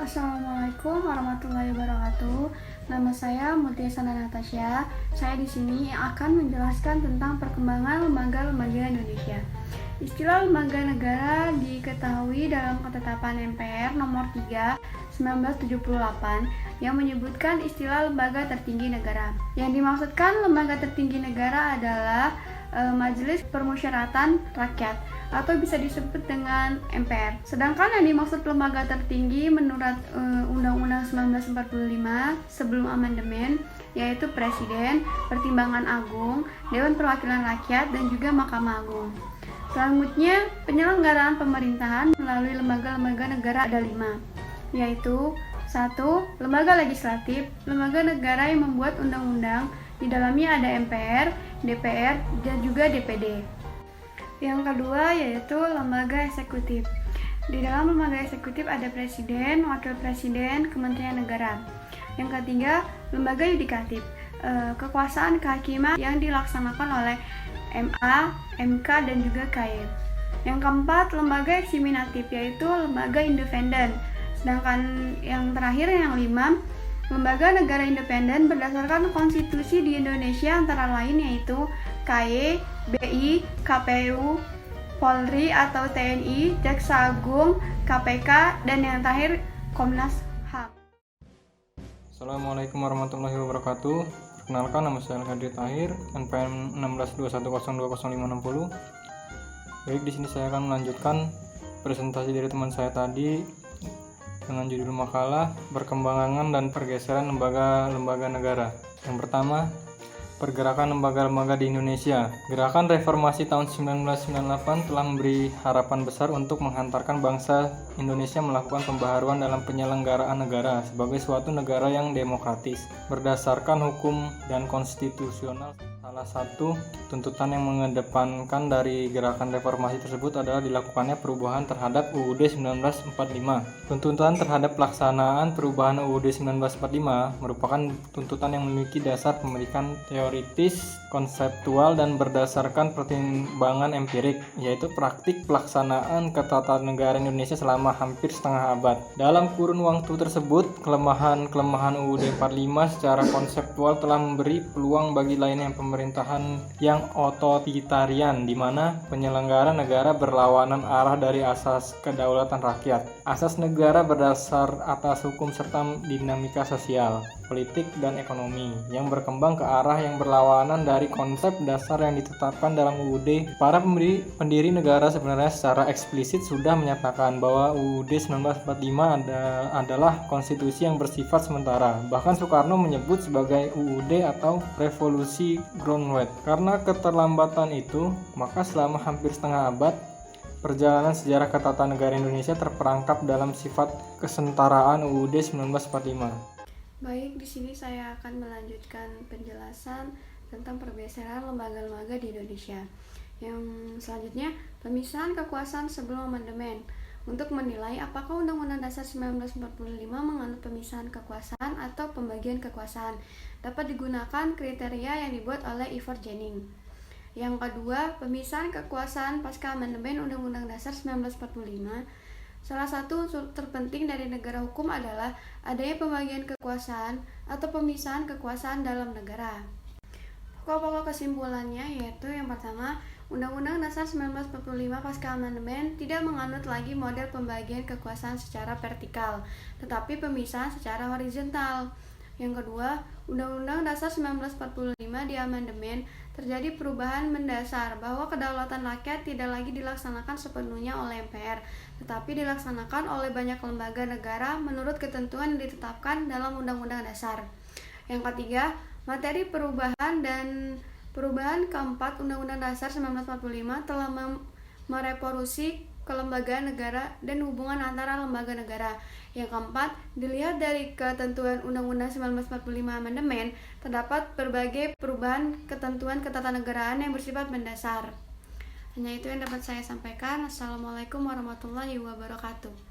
Assalamualaikum warahmatullahi wabarakatuh. Nama saya Mutia Sanda Natasha. Saya di sini akan menjelaskan tentang perkembangan lembaga-lembaga Indonesia. Istilah lembaga negara diketahui dalam Ketetapan MPR nomor 3 1978 yang menyebutkan istilah lembaga tertinggi negara. Yang dimaksudkan lembaga tertinggi negara adalah Majelis Permusyawaratan Rakyat atau bisa disebut dengan MPR. Sedangkan yang dimaksud lembaga tertinggi menurut Undang-Undang 1945 sebelum amandemen yaitu Presiden, Pertimbangan Agung, Dewan Perwakilan Rakyat, dan juga Mahkamah Agung. Selanjutnya, penyelenggaraan pemerintahan melalui lembaga-lembaga negara ada 5, yaitu 1. Lembaga legislatif, lembaga negara yang membuat undang-undang. Di dalamnya ada MPR, DPR, dan juga DPD. Yang kedua yaitu lembaga eksekutif. Di dalam lembaga eksekutif ada presiden, wakil presiden, kementerian negara. Yang ketiga, lembaga yudikatif, kekuasaan kehakiman yang dilaksanakan oleh MA, MK, dan juga KY. Yang keempat, lembaga eksaminatif, yaitu lembaga independen. Sedangkan yang terakhir, yang 5, lembaga negara independen berdasarkan konstitusi di Indonesia antara lain yaitu KY, BI, KPU, Polri atau TNI, Jaksa Agung, KPK, dan yang terakhir Komnas HAM. Assalamualaikum warahmatullahi wabarakatuh. Perkenalkan, nama saya Al-Hadri Tahir, NPM 1621020560. Baik, di sini saya akan melanjutkan presentasi dari teman saya tadi dengan judul makalah Perkembangan dan Pergeseran Lembaga-Lembaga Negara. Yang pertama, pergerakan lembaga-lembaga di Indonesia. Gerakan reformasi tahun 1998 telah memberi harapan besar untuk menghantarkan bangsa Indonesia melakukan pembaharuan dalam penyelenggaraan negara sebagai suatu negara yang demokratis, berdasarkan hukum dan konstitusional. Salah satu tuntutan yang mengedepankan dari gerakan reformasi tersebut adalah dilakukannya perubahan terhadap UUD 1945. Tuntutan terhadap pelaksanaan perubahan UUD 1945 merupakan tuntutan yang memiliki dasar pemikiran teoritis, konseptual, dan berdasarkan pertimbangan empirik, yaitu praktik pelaksanaan ketatanegaraan Indonesia selama hampir setengah abad. Dalam kurun waktu tersebut, kelemahan UUD 45 secara konseptual telah memberi peluang bagi lainnya pemerintahan yang otoritarian, di mana penyelenggara negara berlawanan arah dari asas kedaulatan rakyat. Asas negara berdasar atas hukum serta dinamika sosial, politik, dan ekonomi yang berkembang ke arah yang berlawanan dari konsep dasar yang ditetapkan dalam UUD. Para pendiri negara sebenarnya secara eksplisit sudah menyatakan bahwa UUD 1945 adalah konstitusi yang bersifat sementara. Bahkan Soekarno menyebut sebagai UUD atau revolusi groundwork. Karena keterlambatan itu, maka selama hampir setengah abad perjalanan sejarah ketatanegaraan Indonesia terperangkap dalam sifat kesentaraan UUD 1945. Baik, di sini saya akan melanjutkan penjelasan tentang pergeseran lembaga-lembaga di Indonesia. Yang selanjutnya, pemisahan kekuasaan sebelum amandemen. Untuk menilai apakah Undang-Undang Dasar 1945 menganut pemisahan kekuasaan atau pembagian kekuasaan, dapat digunakan kriteria yang dibuat oleh Ivar Jennings. Yang kedua, pemisahan kekuasaan pasca amandemen Undang-Undang Dasar 1945. Salah satu unsur terpenting dari negara hukum adalah adanya pembagian kekuasaan atau pemisahan kekuasaan dalam negara. Pokok-pokok kesimpulannya yaitu yang pertama, Undang-Undang Dasar 1945 pasca amandemen tidak menganut lagi model pembagian kekuasaan secara vertikal, tetapi pemisahan secara horizontal. Yang kedua, Undang-Undang Dasar 1945 di amandemen terjadi perubahan mendasar bahwa kedaulatan rakyat tidak lagi dilaksanakan sepenuhnya oleh MPR, tetapi dilaksanakan oleh banyak lembaga negara menurut ketentuan yang ditetapkan dalam Undang-Undang Dasar. Yang ketiga, materi perubahan keempat Undang-Undang Dasar 1945 telah merevolusi kelembagaan negara dan hubungan antara lembaga negara. Yang keempat, dilihat dari ketentuan Undang-Undang 1945 amandemen, terdapat berbagai perubahan ketentuan ketatanegaraan yang bersifat mendasar. Hanya itu yang dapat saya sampaikan. Assalamualaikum warahmatullahi wabarakatuh.